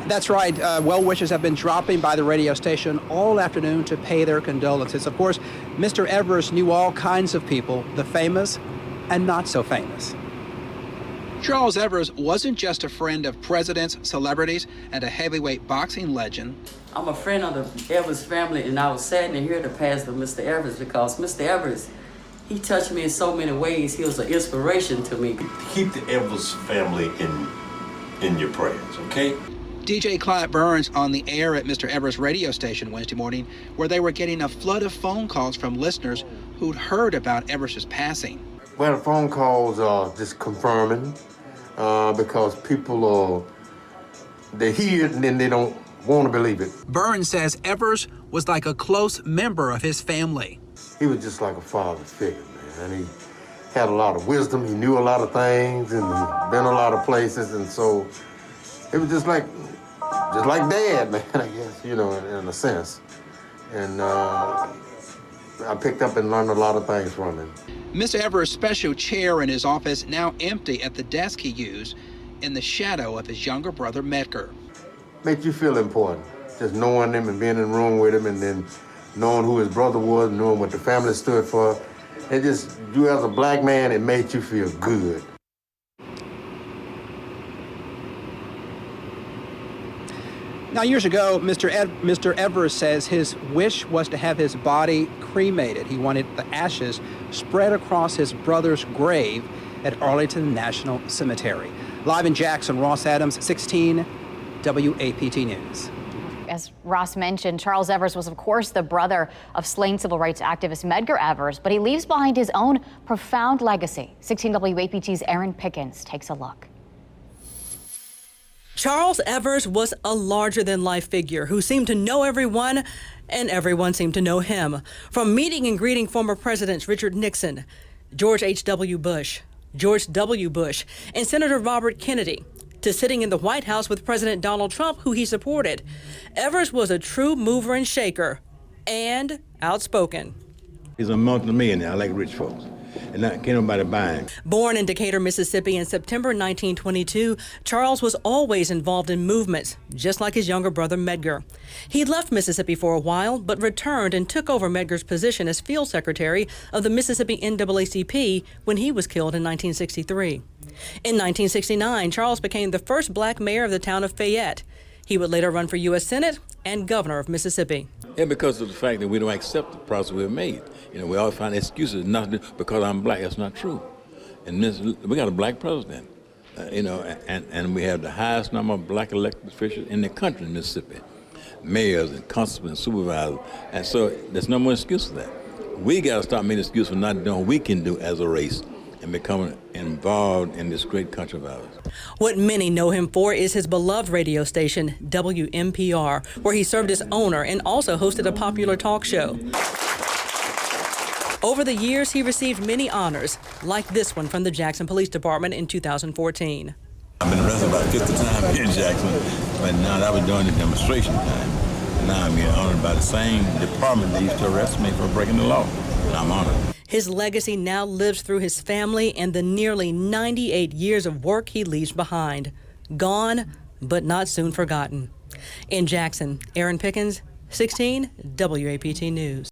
That's right. Well wishers have been dropping by the radio station all afternoon to pay their condolences. Of course, Mr. Evers knew all kinds of people, the famous and not so famous. Charles Evers wasn't just a friend of presidents, celebrities, and a heavyweight boxing legend. I'm a friend of the Evers family, and I was saddened to hear the passing of Mr. Evers because Mr. Evers, he touched me in so many ways. He was an inspiration to me. Keep the Evers family in your prayers, okay? DJ Clyde Burns on the air at Mr. Evers' radio station Wednesday morning, where they were getting a flood of phone calls from listeners who'd heard about Evers' passing. Well, the phone calls are just confirming because people they hear it and then they don't want to believe it. Burns says Evers was like a close member of his family. He was just like a father figure, man. And he had a lot of wisdom. He knew a lot of things and he'd been a lot of places. And so it was just like Dad, man, I guess, you know, in a sense. And I picked up and learned a lot of things from him. Mr. Evers' special chair in his office now empty at the desk he used in the shadow of his younger brother, Medgar. Makes you feel important, just knowing him and being in the room with him and then knowing who his brother was, knowing what the family stood for. It just, you as a black man, it made you feel good. Now, years ago, Mr. Evers says his wish was to have his body cremated. He wanted the ashes spread across his brother's grave at Arlington National Cemetery. Live in Jackson, Ross Adams, 16 WAPT News. As Ross mentioned, Charles Evers was, of course, the brother of slain civil rights activist Medgar Evers, but he leaves behind his own profound legacy. 16 WAPT's Aaron Pickens takes a look. Charles Evers was a larger-than-life figure who seemed to know everyone, and everyone seemed to know him. From meeting and greeting former presidents Richard Nixon, George H.W. Bush, George W. Bush, and Senator Robert Kennedy, to sitting in the White House with President Donald Trump, who he supported, Evers was a true mover and shaker and outspoken. He's a multi-millionaire, I like rich folks, and not can't nobody buy him. Born in Decatur, Mississippi in September 1922, Charles was always involved in movements, just like his younger brother Medgar. He left Mississippi for a while, but returned and took over Medgar's position as field secretary of the Mississippi NAACP when he was killed in 1963. In 1969, Charles became the first black mayor of the town of Fayette. He would later run for U.S. Senate and governor of Mississippi. Yeah, because of the fact that we don't accept the process we've made. You know, we always find excuses, not because I'm black. That's not true. And we got a black president, you know, and we have the highest number of black elected officials in the country in Mississippi, mayors and constables and supervisors. And so there's no more excuse for that. We got to stop making excuses for not doing what we can do as a race and becoming involved in this great country of ours. What many know him for is his beloved radio station, WMPR, where he served as owner and also hosted a popular talk show. Over the years, he received many honors, like this one from the Jackson Police Department in 2014. I've been arrested about 50 times here in Jackson, but now that was during the demonstration time. Now I'm being honored by the same department that used to arrest me for breaking the law, and I'm honored. His legacy now lives through his family and the nearly 98 years of work he leaves behind. Gone, but not soon forgotten. In Jackson, Aaron Pickens, 16 WAPT News.